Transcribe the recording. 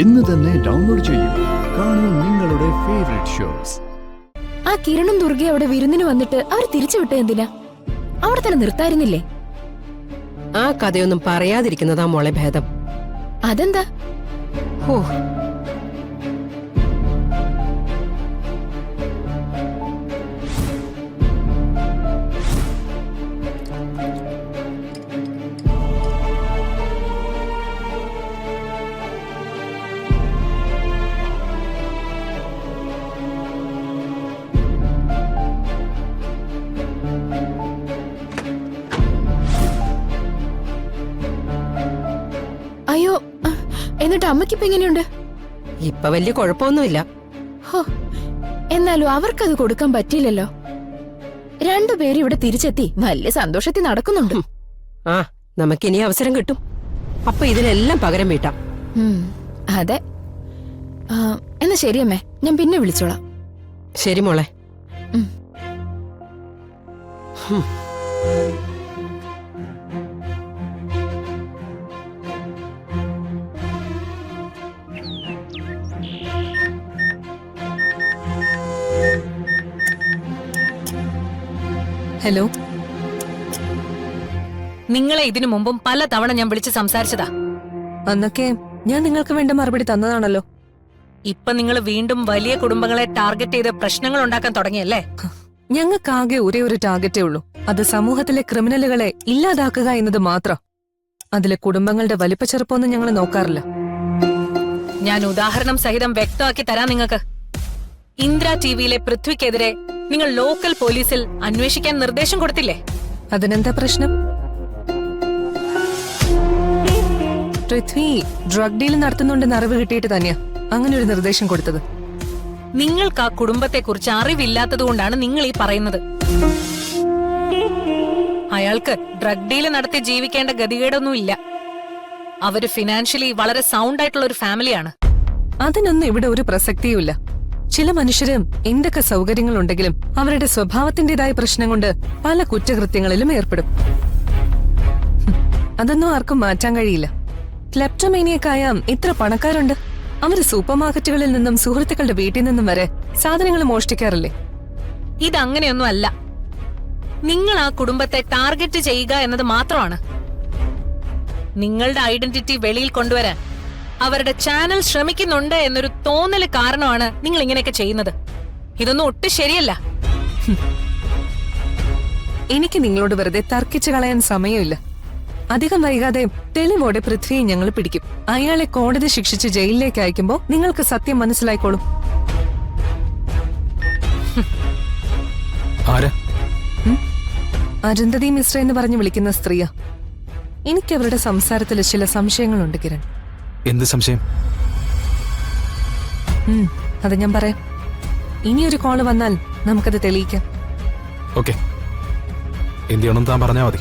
ഇന്ന് തന്നെ ഡൗൺലോഡ് ചെയ്യൂ. കാണൂ നിങ്ങളുടെ ഫേവറേറ്റ് ഷോസ്. ആ കിരണും ദുർഗയും അവിടെ വിരുന്നിന് വന്നിട്ട് അവർ തിരിച്ചുവിട്ടത് എന്തിനാ? അവിടെ തന്നെ നിർത്തായിരുന്നില്ലേ? ആ കഥയൊന്നും പറയാതിരിക്കുന്നതാ മോളെ ഭേദം. അതെന്താ? ഓ, അയ്യോ, എന്നിട്ട് അമ്മയ്ക്കിപ്പോ എങ്ങനെയുണ്ട്? ഇപ്പൊ വലിയ കുഴപ്പമൊന്നുമില്ല. ഹോ, എന്നാലും അവർക്കത് കൊടുക്കാൻ പറ്റിയില്ലല്ലോ. രണ്ടുപേരും ഇവിടെ തിരിച്ചെത്തി വലിയ സന്തോഷത്തിൽ നടക്കുന്നുണ്ട്. ആ, നമുക്കിനി അവസരം കിട്ടും. അപ്പൊ ഇതിനെല്ലാം പകരം വീട്ടാം. അതെ. എന്നാ ശരിയമ്മേ, ഞാൻ പിന്നെ വിളിച്ചോളാം. ശരി മോളെ. ഹലോ, നിങ്ങളെ ഇതിനു മുമ്പും പല തവണ ഞാൻ വിളിച്ച് സംസാരിച്ചതാ. അന്നൊക്കെ ഞാൻ നിങ്ങൾക്ക് വേണ്ട മറുപടി തന്നതാണല്ലോ. ഇപ്പൊ നിങ്ങൾ വീണ്ടും വലിയ കുടുംബങ്ങളെ ടാർഗറ്റ് ചെയ്ത് പ്രശ്നങ്ങൾ ഉണ്ടാക്കാൻ തുടങ്ങിയല്ലേ? ഞങ്ങൾക്കാകെ ഒരേ ഒരു ടാർഗറ്റേ ഉള്ളൂ. അത് സമൂഹത്തിലെ ക്രിമിനലുകളെ ഇല്ലാതാക്കുക എന്നത് മാത്രം. അതിലെ കുടുംബങ്ങളുടെ വലിപ്പച്ചെറുപ്പമൊന്നും ഞങ്ങൾ നോക്കാറില്ല. ഞാൻ ഉദാഹരണം സഹിതം വ്യക്തമാക്കി തരാം നിങ്ങൾക്ക്. ഇന്ദ്ര ടിവിയിലെ പൃഥ്വിക്കെതിരെ നിങ്ങൾ ലോക്കൽ പോലീസിൽ അന്വേഷിക്കാൻ നിർദ്ദേശം കൊടുത്തില്ലേ? അതിനെന്താ പ്രശ്നം? പൃഥ്വി ഡ്രഗ് ഡീൽ നടത്തുന്നുണ്ടെന്ന് അറിവ് കിട്ടിയിട്ട് തന്നെയാ അങ്ങനെ ഒരു നിർദ്ദേശം കൊടുത്തത്. നിങ്ങൾക്ക് ആ കുടുംബത്തെക്കുറിച്ച് അറിവില്ലാത്തതുകൊണ്ടാണ് നിങ്ങൾ ഈ പറയുന്നത്. അയാൾക്ക് ഡ്രഗ് ഡീല് നടത്തി ജീവിക്കേണ്ട ഗതികേടൊന്നുമില്ല. അവര് ഫിനാൻഷ്യലി വളരെ സൗണ്ട് ആയിട്ടുള്ള ഒരു ഫാമിലിയാണ്. അതിനൊന്നും ഇവിടെ ഒരു പ്രസക്തിയുമില്ല. ചില മനുഷ്യര് എന്തൊക്കെ സൗകര്യങ്ങളുണ്ടെങ്കിലും അവരുടെ സ്വഭാവത്തിന്റേതായ പ്രശ്നം കൊണ്ട് പല കുറ്റകൃത്യങ്ങളിലും ഏർപ്പെടും. അതൊന്നും ആർക്കും മാറ്റാൻ കഴിയില്ല. ക്ലെപ്റ്റോമേനിയക്കായ എത്ര പണക്കാരുണ്ട്. അവര് സൂപ്പർ മാർക്കറ്റുകളിൽ നിന്നും സുഹൃത്തുക്കളുടെ വീട്ടിൽ നിന്നും വരെ സാധനങ്ങൾ മോഷ്ടിക്കാറില്ലേ? ഇതങ്ങനെയൊന്നും അല്ല. നിങ്ങൾ ആ കുടുംബത്തെ ടാർഗറ്റ് ചെയ്യുക എന്നത് മാത്രമാണ്. നിങ്ങളുടെ ഐഡന്റിറ്റി വെളിയിൽ കൊണ്ടുവരാൻ അവരുടെ ചാനൽ ശ്രമിക്കുന്നുണ്ട് എന്നൊരു തോന്നല് കാരണമാണ് നിങ്ങൾ ഇങ്ങനെയൊക്കെ ചെയ്യുന്നത്. ഇതൊന്നും ഒട്ടും ശരിയല്ല. എനിക്ക് നിങ്ങളോട് വെറുതെ തർക്കിച്ചു കളയാൻ സമയമില്ല. അധികം വൈകാതെ തെളിവോടെ പൃഥ്വിയെ ഞങ്ങൾ പിടിക്കും. അയാളെ കോടതി ശിക്ഷിച്ച് ജയിലിലേക്ക് അയക്കുമ്പോ നിങ്ങൾക്ക് സത്യം മനസ്സിലായിക്കോളും. അരുന്ധതി മിശ്ര എന്ന് പറഞ്ഞ് വിളിക്കുന്ന സ്ത്രീയാ. എനിക്ക് അവരുടെ സംസാരത്തിൽ ചില സംശയങ്ങളുണ്ട് കിരൺ. എന്ത് സംശയം? അത് ഞാൻ പറയാം. ഇനിയൊരു കോള് വന്നാൽ നമുക്കത് തെളിയിക്കാം. ഓക്കെ, എന്ത് ചെയ്യണം താൻ പറഞ്ഞാൽ മതി.